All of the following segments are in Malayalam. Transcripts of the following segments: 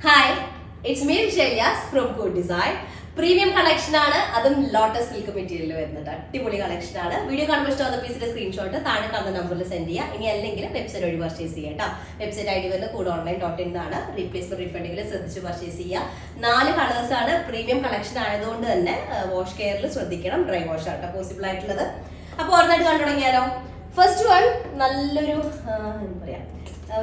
Hi, it's me Shailyas from Good Design. Premium collection ആണ്, അതും ലോട്ടസ് സിൽക്ക് മെറ്റീരിയൽ വരുന്നുണ്ട്. അടിപൊളി കളക്ഷൻ ആണ്. വീഡിയോ കാണുമ്പോൾ ഇഷ്ടമാകുന്ന പീസിന്റെ സ്ക്രീൻഷോട്ട് താഴെ കാണുന്ന നമ്പറിൽ സെൻഡ് ചെയ്യുക. ഇനി അല്ലെങ്കിൽ വെബ്സൈറ്റ് വഴി പർച്ചേസ് ചെയ്യുക കേട്ടോ. വെബ്സൈറ്റ് ഐ ഡി വരുന്നത് CodeOnline.in എന്നാണ്. റീപ്ലേസ്മെന്റ് റീഫണ്ടിങ്ങിൽ ശ്രദ്ധിച്ച് പർച്ചേസ് ചെയ്യുക. 4 കളേഴ്സ് ആണ്. പ്രീമിയം കളക്ഷൻ ആയതുകൊണ്ട് തന്നെ വാഷ് കെയറിൽ ശ്രദ്ധിക്കണം. ഡ്രൈ വാഷ് ആട്ടോ പോസിബിൾ ആയിട്ടുള്ളത്. അപ്പോൾ ഓർമ്മയായിട്ട് കണ്ടു തുടങ്ങിയാലോ. ഫസ്റ്റ് വൺ നല്ലൊരു എന്താ പറയാ,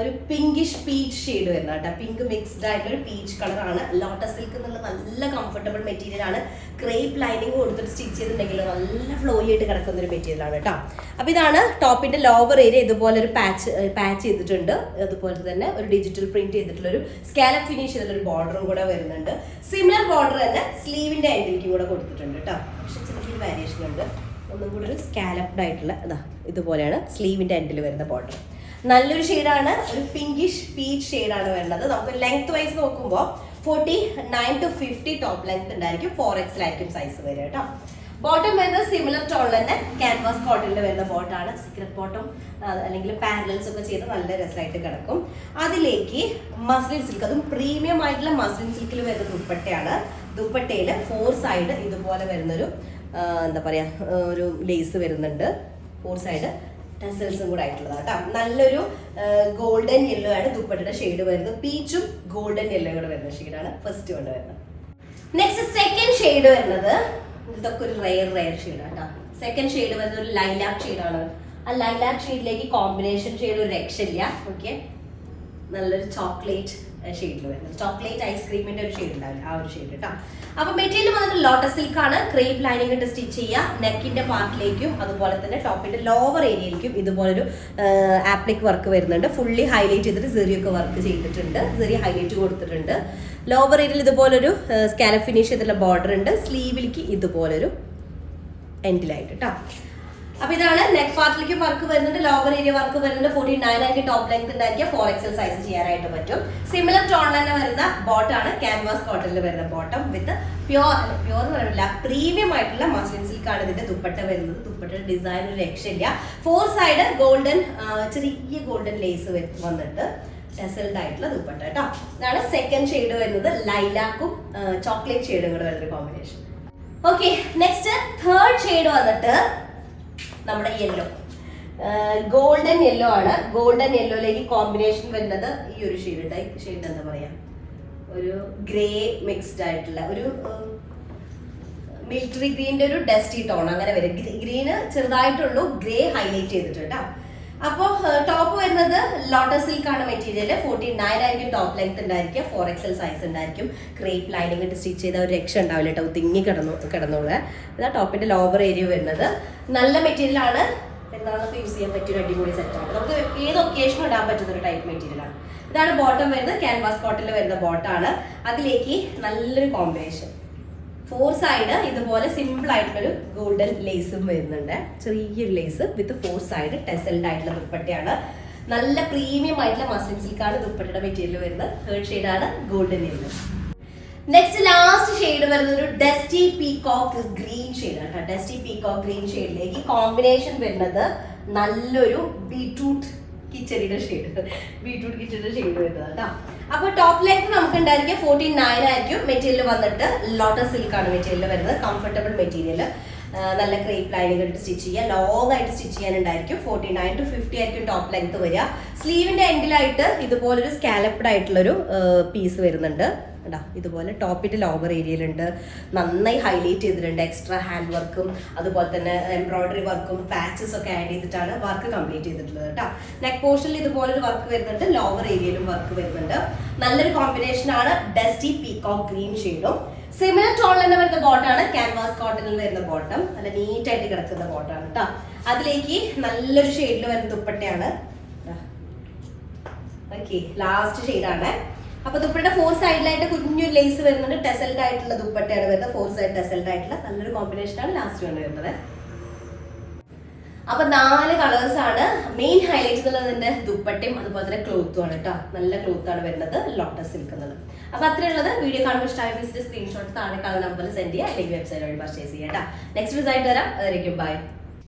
ഒരു പിങ്കിഷ് പീച്ച് ഷെയ്ഡ് വരുന്ന കേട്ടോ. പിങ്ക് മിക്സ്ഡ് ആയിട്ടുള്ള ഒരു പീച്ച് കളറാണ്. ലോട്ടസ് സിൽക്ക് എന്നുള്ള നല്ല കംഫർട്ടബിൾ മെറ്റീരിയൽ ആണ്. ക്രേപ്പ് ലൈനിങ് കൊടുത്തിട്ട് സ്റ്റിച്ച് ചെയ്തിട്ടുണ്ടെങ്കിൽ നല്ല ഫ്ലോയി ആയിട്ട് കിടക്കുന്ന ഒരു മെറ്റീരിയൽ ആണ് കേട്ടോ. അപ്പോൾ ഇതാണ് ടോപ്പിന്റെ ലോവർ ഏരിയ. ഇതുപോലെ ഒരു പാച്ച് ചെയ്തിട്ടുണ്ട്. അതുപോലെ തന്നെ ഒരു ഡിജിറ്റൽ പ്രിന്റ് ചെയ്തിട്ടുള്ള ഒരു സ്കാലപ്പ് ഫിനിഷ് ചെയ്തിട്ടുള്ള ഒരു ബോർഡറും കൂടെ വരുന്നുണ്ട്. സിമിലർ ബോർഡർ തന്നെ സ്ലീവിന്റെ എൻഡിലേക്കും കൂടെ കൊടുത്തിട്ടുണ്ട് കേട്ടോ. പക്ഷെ ചെറിയൊരു വേരിയേഷൻ ഉണ്ട്. ഒന്നും കൂടെ ഒരു സ്കാലപ്ഡ് ആയിട്ടുള്ള ഇതുപോലെയാണ് സ്ലീവിന്റെ എൻഡിൽ വരുന്ന ബോർഡർ. നല്ലൊരു ഷെയ്ഡാണ്. ഒരു പിങ്കിഷ് പീച്ച് ഷെയ്ഡാണ് വരുന്നത്. നമുക്ക് ലെങ്ത് വൈസ് നോക്കുമ്പോൾ 49 to 50 ടോപ്പ് ലെങ്ത് ഉണ്ടായിരിക്കും. 4XL ആയിരിക്കും സൈസ് വരിക കേട്ടോ. ബോട്ടം വരുന്നത് സിമിലർ ടോൺ തന്നെ ക്യാൻവാസ് കോട്ടണിൽ വരുന്ന ബോട്ടാണ്. സീക്രട്ട് ബോട്ടം അല്ലെങ്കിൽ പാരലൽസ് ഒക്കെ ചെയ്ത് നല്ല രസമായിട്ട് കിടക്കും. അതിലേക്ക് മസ്ലിൻ സിൽക്ക്, അതും പ്രീമിയം ആയിട്ടുള്ള മസ്ലിൻ സിൽക്കിൽ വരുന്ന ദുപ്പട്ടയാണ്. ദുപ്പട്ടയിൽ 4 സൈഡ് ഇതുപോലെ വരുന്നൊരു എന്താ പറയാ, ഒരു ലേസ് വരുന്നുണ്ട്. 4 സൈഡ് ടെസൽസും കൂടെ ആയിട്ടുള്ളത് കേട്ടോ. നല്ലൊരു ഗോൾഡൻ യെല്ലോ ആണ് ദുപ്പട്ടയുടെ ഷെയ്ഡ് വരുന്നത്. പീച്ചും ഗോൾഡൻ യെല്ലോ കൂടെ വരുന്ന ഷെയ്ഡാണ് ഫസ്റ്റ് കൊണ്ട് വരുന്നത്. നെക്സ്റ്റ് സെക്കൻഡ് ഷെയ്ഡ് വരുന്നത് ഇതൊക്കെ ഒരു റെയർ ഷെയ്ഡാണ് കേട്ടോ. സെക്കൻഡ് ഷെയ്ഡ് വരുന്നത് ഒരു ലൈലാക്ക് ഷെയ്ഡാണ്. ആ ലൈലാക്ക് ഷെയ്ഡിലേക്ക് കോമ്പിനേഷൻ ഷെയ്ഡ് ഒരു രക്ഷയില്ല. ഓക്കെ, നല്ലൊരു ചോക്ലേറ്റ് ഷെയ്ഡിൽ വരുന്നത്. ചോക്ലേറ്റ് ഐസ്ക്രീമിന്റെ ഒരു ഷെയ്ഡ് ഉണ്ടാവില്ല, ആ ഒരു ഷെയ്ഡ് കേട്ടോ. അപ്പൊ മെറ്റീരിയൽ വന്നിട്ട് ലോട്ടസ് സിൽക്ക് ആണ്. ക്രേപ്പ് ലൈനിങ് ഇട്ട് സ്റ്റിച്ച് ചെയ്യുക. നെക്കിന്റെ പാർട്ടിലേക്കും അതുപോലെ തന്നെ ടോപ്പിന്റെ ലോവർ ഏരിയയിലേക്കും ഇതുപോലൊരു ആപ്ലിക് വർക്ക് വരുന്നുണ്ട്. ഫുള്ളി ഹൈലൈറ്റ് ചെയ്തിട്ട് സെറിയൊക്കെ വർക്ക് ചെയ്തിട്ടുണ്ട്. സെറി ഹൈലൈറ്റ് കൊടുത്തിട്ടുണ്ട്. ലോവർ ഏരിയയിൽ ഇതുപോലൊരു സ്കാലപ്പ് ഫിനിഷ് ചെയ്തിട്ടുള്ള ബോർഡർ ഉണ്ട്. സ്ലീവിലേക്ക് ഇതുപോലൊരു എൻഡിലായിട്ട് കേട്ടോ. അപ്പൊ ഇതാണ് നെക്ക് പാർട്ടിലേക്ക് വർക്ക് വരുന്നുണ്ട്. ലോവർ ഏരിയ വർക്ക് വരുന്നുണ്ട്. 49 ആയിരിക്കും ടോപ്പ് ലെങ്ത് ഉണ്ടാക്കിയ 4XL സൈസ് ചെയ്യാനായിട്ട് പറ്റും. സിമിലർ ടോൺ തന്നെ വരുന്ന ബോട്ടാണ്. ക്യാൻവാസ് കോട്ടണിൽ വരുന്ന ബോട്ടം വിത്ത് പ്യോർ എന്ന് പറയുന്നില്ല, പ്രീമിയം ആയിട്ടുള്ള മസ്ലിൻ സിൽക്ക് ആണ് ഇതിന്റെ ദുപ്പട്ട വരുന്നത്. ദുപ്പട്ടയുടെ ഡിസൈൻ ഒരു രക്ഷയില്ല. 4 സൈഡ് ഗോൾഡൻ, ചെറിയ ഗോൾഡൻ ലേസ് വന്നിട്ട് ടെസൽഡ് ആയിട്ടുള്ള ദുപ്പട്ട കേട്ടോ. ഇതാണ് സെക്കൻഡ് ഷെയ്ഡ് വരുന്നത്. ലൈലാക്കും ചോക്ലേറ്റ് ഷെയ്ഡും കൂടെ വരുന്ന combination. Okay, next third shade വന്നിട്ട് നമ്മുടെ യെല്ലോ, ഗോൾഡൻ യെല്ലോ ആണ്. ഗോൾഡൻ യെല്ലോയിലേക്ക് കോമ്പിനേഷൻ വരുന്നത് ഈ ഒരു ഷെയ്ഡ്. ഷെയ്ഡ് എന്താ പറയാ, ഒരു ഗ്രേ മിക്സ്ഡ് ആയിട്ടുള്ള ഒരു മിലിറ്ററി ഗ്രീനിന്റെ ഒരു ഡസ്റ്റി ടോൺ അങ്ങനെ വരും. ഗ്രീന് ചെറുതായിട്ടുള്ളൂ, ഗ്രേ ഹൈലൈറ്റ് ചെയ്തിട്ടുണ്ട്. അപ്പോൾ ടോപ്പ് വരുന്നത് ലോട്ടസ് സിൽക്ക് ആണ് മെറ്റീരിയൽ. 49 ആയിരിക്കും ടോപ്പ് ലെങ്ത് ഉണ്ടായിരിക്കുക. 4XL സൈസ് ഉണ്ടായിരിക്കും. ക്രേപ്പ് ലൈനിങ് ഇട്ട് സ്റ്റിച്ച് ചെയ്ത ഒരു രക്ഷ ഉണ്ടാവില്ല കേട്ടോ. തിങ്ങി കിടന്നുള്ള ഇതാ ടോപ്പിന്റെ ലോവർ ഏരിയ വരുന്നത്. നല്ല മെറ്റീരിയൽ ആണ്. പെരുന്നാളൊക്കെ യൂസ് ചെയ്യാൻ പറ്റിയ ഒരു അടിപൊളി സെറ്റാണ്. നമുക്ക് ഏത് ഒക്കേഷനും ഇടാൻ പറ്റുന്ന ഒരു ടൈപ്പ് മെറ്റീരിയൽ ആണ്. ഇതാണ് ബോട്ടം വരുന്നത്. ക്യാൻവാസ് കോട്ടണിൽ വരുന്ന ബോട്ടാണ്. അതിലേക്ക് നല്ലൊരു കോമ്പിനേഷൻ 4 സൈഡ് ഇതുപോലെ സിമ്പിൾ ആയിട്ടുള്ളൊരു ഗോൾഡൻ ലേസും വരുന്നുണ്ട്. ചെറിയൊരു ലേസ് വിത്ത് 4 സൈഡ് ടെസൽഡ് ആയിട്ടുള്ള ദുപ്പട്ടയാണ്. നല്ല പ്രീമിയം ആയിട്ടുള്ള മസ്ലിൻ സിൽക്കാണ് ദുപ്പട്ടയുടെ മെറ്റീരിയൽ വരുന്നത്. തേർഡ് ഷെയ്ഡാണ് golden yellow. Next last shade വരുന്നത് ഒരു ഡസ്റ്റി പീകോക്ക് ഗ്രീൻ ഷെയ്ഡാണ്. ഡസ്റ്റി പീകോക്ക് ഗ്രീൻ ഷെയ്ഡിലേക്ക് കോമ്പിനേഷൻ വരുന്നത് നല്ലൊരു ബീട്രൂട്ട് കിച്ചടിയുടെ ഷെയ്ഡ്. ബീട്രൂട്ട് കിച്ചടിയുടെ ഷെയ്ഡ് വരുന്നത് കേട്ടോ. അപ്പൊ ടോപ്പ് ലെങ്ത് നമുക്ക് ഉണ്ടായിരിക്കും 49 ആയിരിക്കും. മെറ്റീരിയൽ വന്നിട്ട് ലോട്ടസ് സിൽക്ക് ആണ് മെറ്റീരിയൽ വരുന്നത്. Comfortable material. നല്ല ക്രേപ്പ് ലൈനിങ് ഇട്ട് സ്റ്റിച്ച് ചെയ്യുക. ലോങ് ആയിട്ട് സ്റ്റിച്ച് ചെയ്യാനുണ്ടായിരിക്കും. 49 to 50 ആയിരിക്കും ടോപ്പ് ലെങ്ത് വരിക. സ്ലീവിന്റെ എൻഡിലായിട്ട് ഇതുപോലൊരു സ്കാലപ്ഡ് ആയിട്ടുള്ളൊരു പീസ് വരുന്നുണ്ട്. ഇതുപോലെ ടോപ്പിന്റെ ലോവർ ഏരിയയിലുണ്ട്. നന്നായി ഹൈലൈറ്റ് ചെയ്തിട്ടുണ്ട്. എക്സ്ട്രാ ഹാൻഡ് വർക്കും അതുപോലെ തന്നെ എംബ്രോയിഡറി വർക്കും പാച്ചസ് ഒക്കെ ആഡ് ചെയ്തിട്ടാണ് വർക്ക് കംപ്ലീറ്റ് ചെയ്തിട്ടുള്ളത് കേട്ടോ. നെക്ക് പോർഷനിൽ ഇതുപോലൊരു വർക്ക് വരുന്നുണ്ട്. ലോവർ ഏരിയയിലും വർക്ക് വരുന്നുണ്ട്. നല്ലൊരു കോമ്പിനേഷൻ ആണ്. ഡസ്റ്റി പീകോക്ക് ഗ്രീൻ ഷെയ്ഡും സിമിലർ ടോണിൽ തന്നെ വരുന്ന ബോട്ടാണ്. ക്യാൻവാസ് കോട്ടണിൽ വരുന്ന ബോട്ടം. നല്ല നീറ്റായിട്ട് കിടക്കുന്ന ബോട്ടാണ് കേട്ടോ. അതിലേക്ക് നല്ലൊരു ഷെയ്ഡിൽ വരുന്ന ദുപ്പട്ടയാണ്. ഓക്കെ, ലാസ്റ്റ് ഷെയ്ഡാണ്. അപ്പൊ ദുപ്പട്ട 4 സൈഡിലായിട്ട് കുഞ്ഞൊരു ലേസ് വരുന്നുണ്ട്. ടെസൽഡ് ആയിട്ടുള്ള ദുപ്പട്ടയാണ് വരുന്നത്. 4 സൈഡ് ടെസൽഡ് ആയിട്ടുള്ള നല്ലൊരു കോമ്പിനേഷൻ ആണ് ലാസ്റ്റ് കൊണ്ട് വരുന്നത്. അപ്പൊ 4 കളേഴ്സ് ആണ്. മെയിൻ ഹൈലൈറ്റ് എന്നുള്ളതിന്റെ ദുപ്പട്ടയും അതുപോലെ തന്നെ ക്ലോത്തും ആണ് കേട്ടോ. നല്ല ക്ലോത്ത് ആണ് വരുന്നത് ലോട്ടസ് സിൽക്ക് എന്നുള്ളത്. അപ്പൊ അത്രയുള്ളത്. വീഡിയോ കാണുമ്പോൾ ഇഷ്ടമായ പീസിന്റെ സ്ക്രീൻഷോട്ട് താഴെ കാണുന്ന നമ്പറിൽ സെൻഡ് ചെയ്യുക, അല്ലെങ്കിൽ വെബ്സൈറ്റ് വഴി പർച്ചേസ് ചെയ്യാം കേട്ടോ. നെക്സ്റ്റ് റിസൾട്ട് വരാം. അതായിരിക്കും ബൈ.